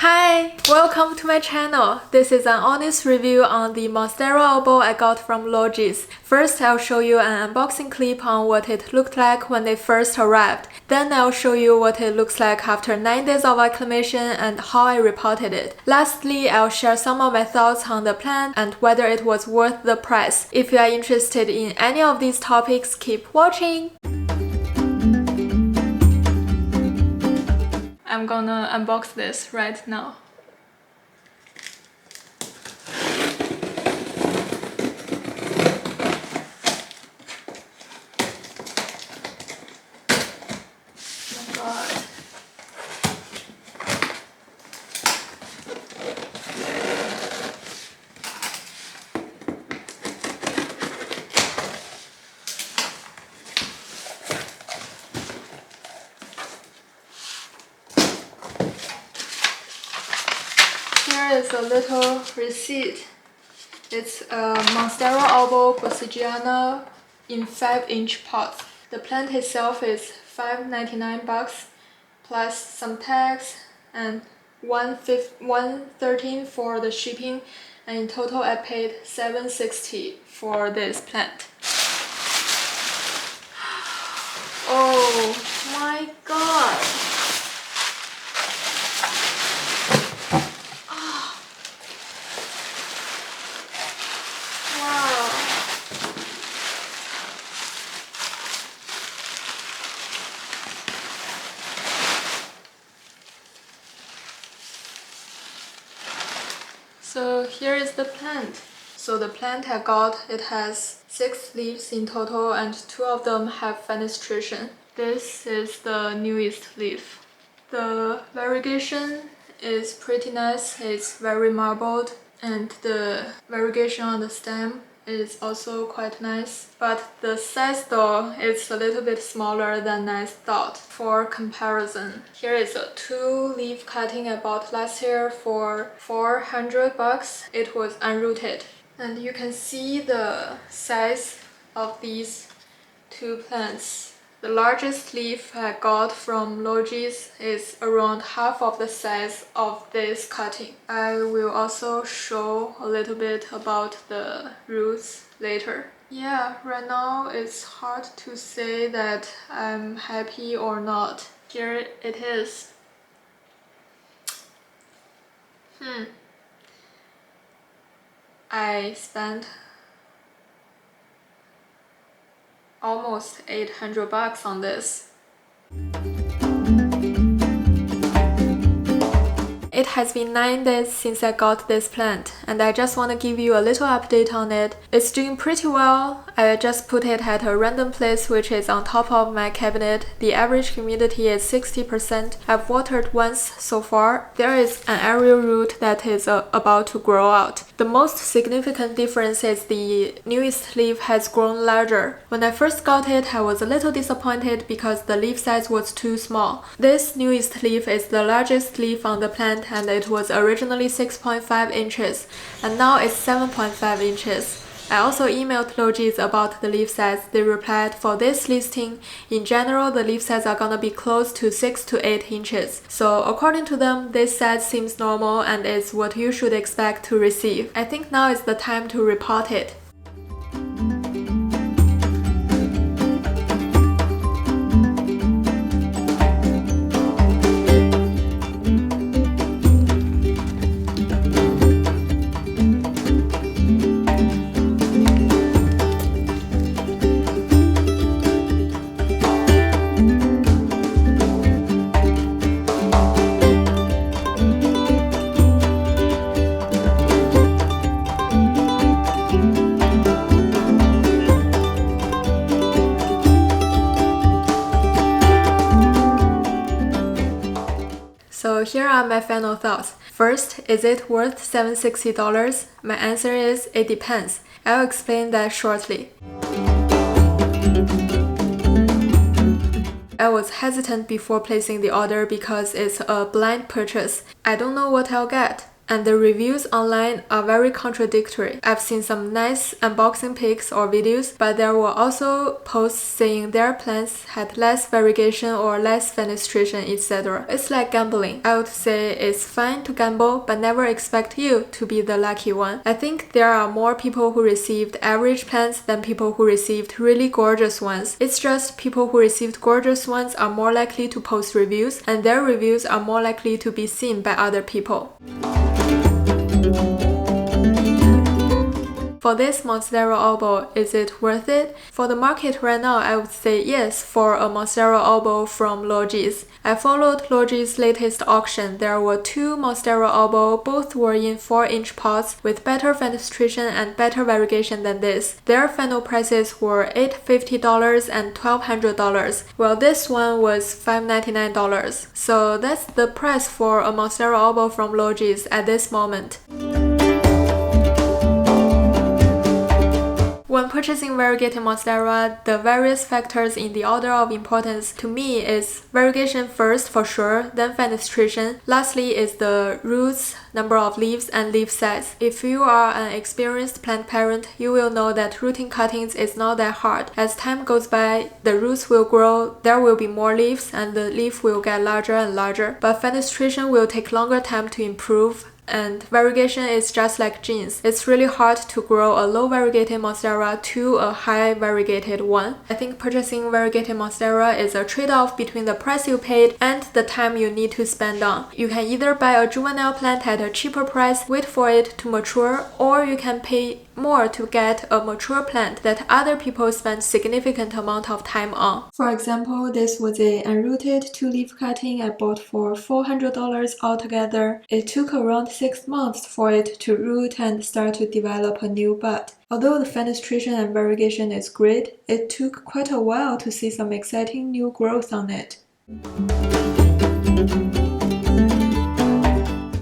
Hi! Welcome to my channel. This is an honest review on the Monstera Albo I got from Logee. First, I'll show you an unboxing clip on what it looked like when it first arrived. Then I'll show you what it looks like after 9 days of acclimation and how I repotted it. Lastly, I'll share some of my thoughts on the plant and whether it was worth the price. If you are interested in any of these topics, keep watching! I'm gonna unbox this right now. Oh my god. Here is a little receipt. It's a Monstera Albo Borsigiana in 5-inch pots. The plant itself is $5.99 plus some tax and $1.13 for the shipping, and in total I paid $7.60 for this plant. Oh my god! So here is the plant. So the plant I got, it has 6 leaves in total and 2 of them have fenestration. This is the newest leaf. The variegation is pretty nice, it's very marbled, and the variegation on the stem is also quite nice, but the size though is a little bit smaller than I thought. For comparison, here is a 2-leaf cutting I bought last year for $400. It was unrooted, and you can see the size of these 2 plants. The largest leaf I got from Logee is around half of the size of this cutting. I will also show a little bit about the roots later. Yeah, right now it's hard to say that I'm happy or not. Here it is. I spent almost $800 on this. It has been 9 days since I got this plant, and I just want to give you a little update on it. It's doing pretty well. I just put it at a random place which is on top of my cabinet. The average humidity is 60%. I've watered once so far. There is an aerial root that is about to grow out. The most significant difference is the newest leaf has grown larger. When I first got it, I was a little disappointed because the leaf size was too small. This newest leaf is the largest leaf on the plant, and it was originally 6.5 inches, and now it's 7.5 inches. I also emailed Logee about the leaf size. They replied, for this listing, in general the leaf size are gonna be close to 6 to 8 inches. So according to them, this size seems normal and is what you should expect to receive. I think now is the time to repot it. So here are my final thoughts. First, is it worth $760? My answer is it depends. I'll explain that shortly. I was hesitant before placing the order because it's a blind purchase. I don't know what I'll get. and the reviews online are very contradictory. I've seen some nice unboxing pics or videos, but there were also posts saying their plants had less variegation or less fenestration, etc. It's like gambling. I would say it's fine to gamble, but never expect you to be the lucky one. I think there are more people who received average plants than people who received really gorgeous ones. It's just people who received gorgeous ones are more likely to post reviews, and their reviews are more likely to be seen by other people. For this Monstera Albo, is it worth it? For the market right now, I would say yes for a Monstera Albo from Logee. I followed Logee's latest auction. There were 2 Monstera Albo, both were in 4-inch pots with better fenestration and better variegation than this. Their final prices were $850 and $1,200, while this one was $599. So that's the price for a Monstera Albo from Logee at this moment. When purchasing variegated Monstera, the various factors in the order of importance to me is variegation first for sure, then fenestration. Lastly is the roots, number of leaves, and leaf size. If you are an experienced plant parent, you will know that rooting cuttings is not that hard. As time goes by, the roots will grow, there will be more leaves, and the leaf will get larger and larger. But fenestration will take longer time to improve. And variegation is just like genes. It's really hard to grow a low variegated Monstera to a high variegated one. I think purchasing variegated Monstera is a trade-off between the price you paid and the time you need to spend on. You can either buy a juvenile plant at a cheaper price, wait for it to mature, or you can pay more to get a mature plant that other people spend significant amount of time on. For example, this was a unrooted 2-leaf cutting I bought for $400 altogether. It took around 6 months for it to root and start to develop a new bud. Although the fenestration and variegation is great, it took quite a while to see some exciting new growth on it.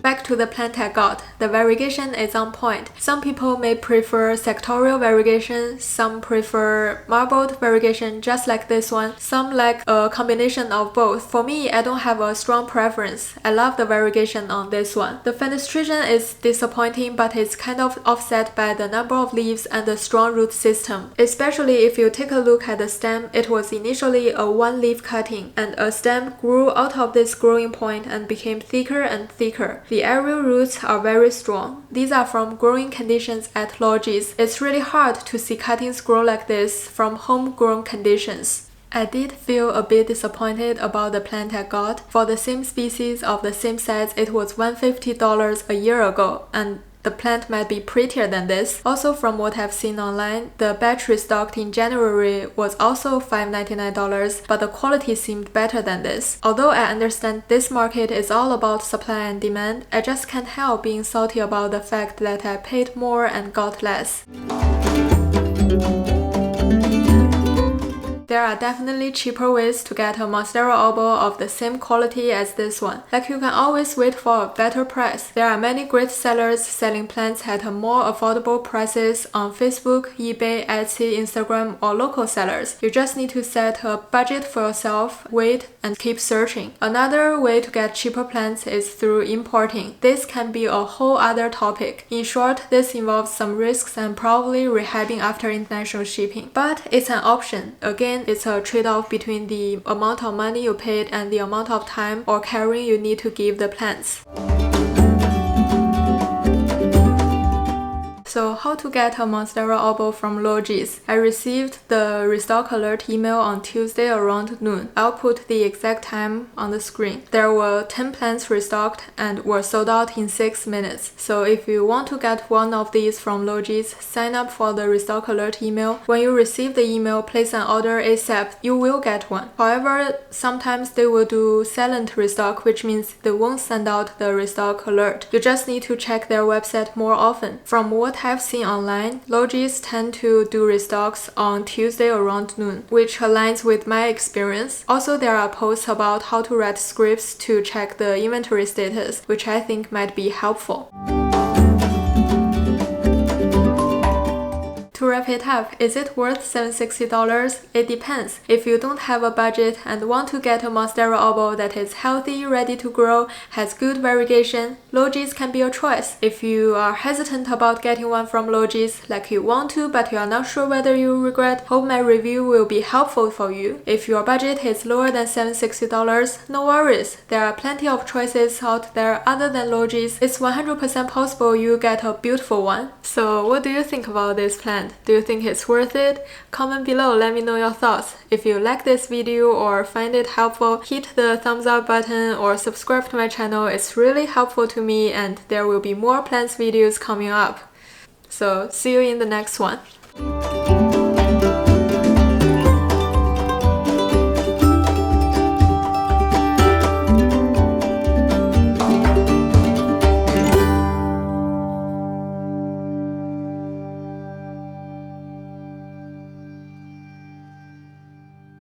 Back to the plant I got. The variegation is on point. Some people may prefer sectorial variegation, some prefer marbled variegation just like this one, some like a combination of both. For me, I don't have a strong preference. I love the variegation on this one. The fenestration is disappointing, but it's kind of offset by the number of leaves and the strong root system. Especially if you take a look at the stem, it was initially a 1-leaf cutting, and a stem grew out of this growing point and became thicker and thicker. The aerial roots are very strong. These are from growing conditions at Logee. It's really hard to see cuttings grow like this from homegrown conditions. I did feel a bit disappointed about the plant I got. For the same species of the same size, it was $150 a year ago, and the plant might be prettier than this. Also, from what I've seen online, the batch restocked in January was also $599, but the quality seemed better than this. Although I understand this market is all about supply and demand, I just can't help being salty about the fact that I paid more and got less. There are definitely cheaper ways to get a Monstera Albo of the same quality as this one. Like, you can always wait for a better price. There are many great sellers selling plants at more affordable prices on Facebook, eBay, Etsy, Instagram, or local sellers. You just need to set a budget for yourself, wait, and keep searching. Another way to get cheaper plants is through importing. This can be a whole other topic. In short, this involves some risks and probably rehabbing after international shipping. But it's an option. Again, it's a trade-off between the amount of money you paid and the amount of time or caring you need to give the plants. So how to get a Monstera Albo from Logee? I received the restock alert email on Tuesday around noon. I'll put the exact time on the screen. There were 10 plants restocked and were sold out in 6 minutes. So if you want to get one of these from Logee, sign up for the restock alert email. When you receive the email, place an order ASAP. You will get one. However, sometimes they will do silent restock, which means they won't send out the restock alert. You just need to check their website more often. From what I've seen online, Logee tend to do restocks on Tuesday around noon, which aligns with my experience. Also, there are posts about how to write scripts to check the inventory status, which I think might be helpful. To wrap it up, is it worth $760? It depends. If you don't have a budget and want to get a Monstera Albo that is healthy, ready to grow, has good variegation, Logees can be a choice. If you are hesitant about getting one from Logees, like you want to but you are not sure whether you regret, hope my review will be helpful for you. If your budget is lower than $760, no worries. There are plenty of choices out there other than Logees. It's 100% possible you get a beautiful one. So what do you think about this plant? Do you think it's worth it? Comment below, let me know your thoughts. If you like this video or find it helpful, hit the thumbs up button or subscribe to my channel. It's really helpful to me and there will be more plants videos coming up. So see you in the next one.